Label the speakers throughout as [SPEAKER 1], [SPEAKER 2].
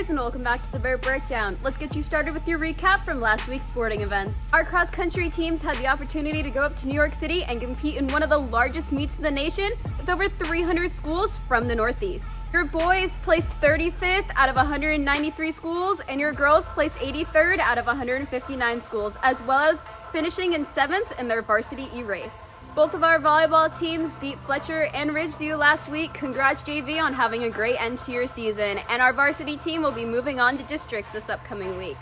[SPEAKER 1] Bears, and welcome back to the Bear Breakdown. Let's get you started with your recap from last week's sporting events. Our cross-country teams had the opportunity to go up to New York City and compete in one of the largest meets in the nation with over 300 schools from the Northeast. Your boys placed 35th out of 193 schools, and your girls placed 83rd out of 159 schools, as well as finishing in 7th in their varsity E-race. Both of our volleyball teams beat Fletcher and Ridgeview last week. Congrats, JV, on having a great end to your season. And our varsity team will be moving on to districts this upcoming week.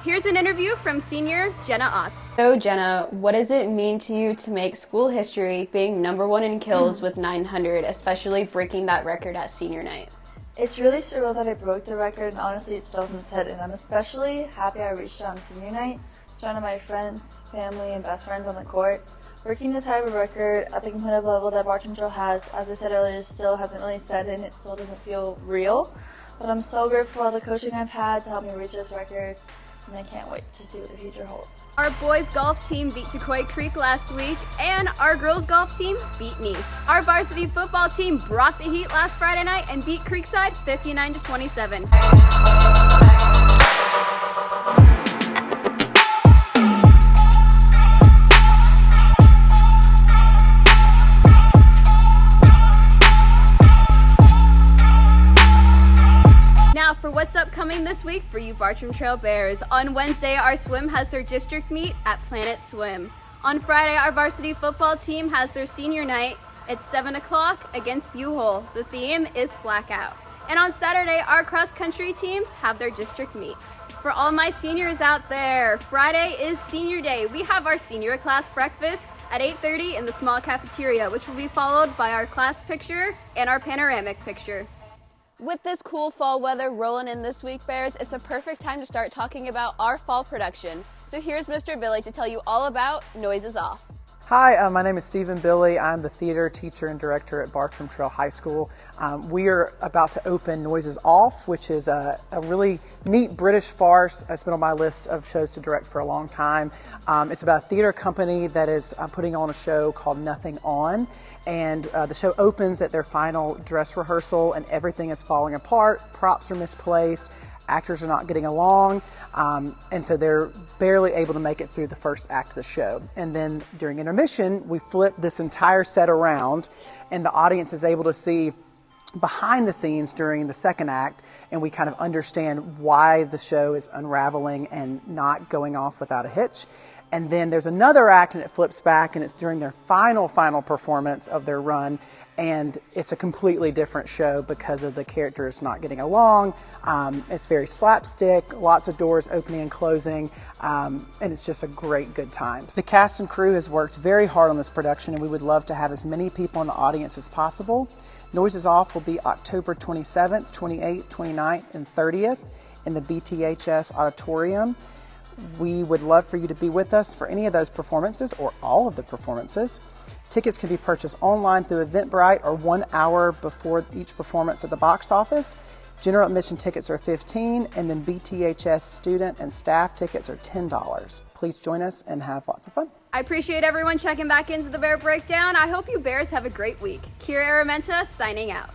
[SPEAKER 1] Here's an interview from senior Jenna Otts.
[SPEAKER 2] So Jenna, what does it mean to you to make school history being #1 in kills with 900, especially breaking that record at senior night?
[SPEAKER 3] It's really surreal that I broke the record, and honestly it still doesn't sit, and I'm especially happy I reached it on senior night, surrounded by friends, family, and best friends on the court. Breaking this high of a record at the competitive level that Bartram Trail has, as I said earlier, still hasn't really set in. It still doesn't feel real. But I'm so grateful for all the coaching I've had to help me reach this record, and I can't wait to see what the future holds.
[SPEAKER 1] Our boys golf team beat Decoy Creek last week, and our girls golf team beat Nice. Our varsity football team brought the heat last Friday night and beat Creekside 59-27. Now for what's upcoming this week for you Bartram Trail Bears. On Wednesday, our swim has their district meet at Planet Swim. On Friday, our varsity football team has their senior night at 7 o'clock against Buhol. The theme is Blackout. And on Saturday, our cross-country teams have their district meet. For all my seniors out there, Friday is senior day. We have our senior class breakfast at 8:30 in the small cafeteria, which will be followed by our class picture and our panoramic picture.
[SPEAKER 2] With this cool fall weather rolling in this week, Bears, it's a perfect time to start talking about our fall production. So here's Mr. Billy to tell you all about Noises Off.
[SPEAKER 4] Hi, my name is Stephen Billy. I'm the theater teacher and director at Bartram Trail High School. We are about to open Noises Off, which is a really neat British farce. It's been on my list of shows to direct for a long time. It's about a theater company that is putting on a show called Nothing On. And the show opens at their final dress rehearsal, and everything is falling apart. Props are misplaced. Actors are not getting along. And so they're barely able to make it through the first act of the show. And then during intermission, we flip this entire set around, and the audience is able to see behind the scenes during the second act, and we kind of understand why the show is unraveling and not going off without a hitch. And then there's another act, and it flips back, and it's during their final performance of their run, and it's a completely different show because of the characters not getting along. It's very slapstick, lots of doors opening and closing, and it's just a great good time. The cast and crew has worked very hard on this production, and we would love to have as many people in the audience as possible. Noises Off will be October 27th, 28th, 29th, and 30th in the BTHS Auditorium. We would love for you to be with us for any of those performances or all of the performances. Tickets can be purchased online through Eventbrite or 1 hour before each performance at the box office. General admission tickets are $15, and then BTHS student and staff tickets are $10. Please join us and have lots of fun.
[SPEAKER 1] I appreciate everyone checking back into the Bear Breakdown. I hope you Bears have a great week. Kira Aramenta signing out.